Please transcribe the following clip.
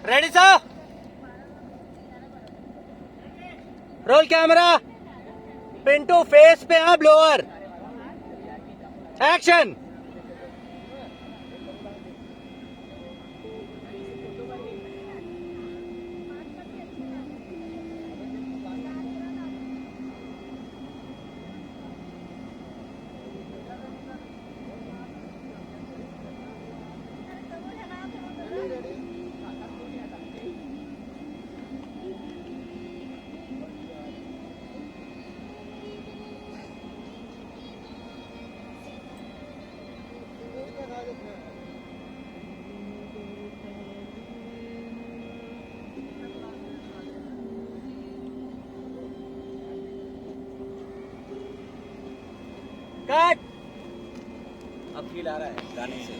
Ready sir, roll camera, Pintu face पे है blower, action. Cut. अब फील आ रहा है गाने से।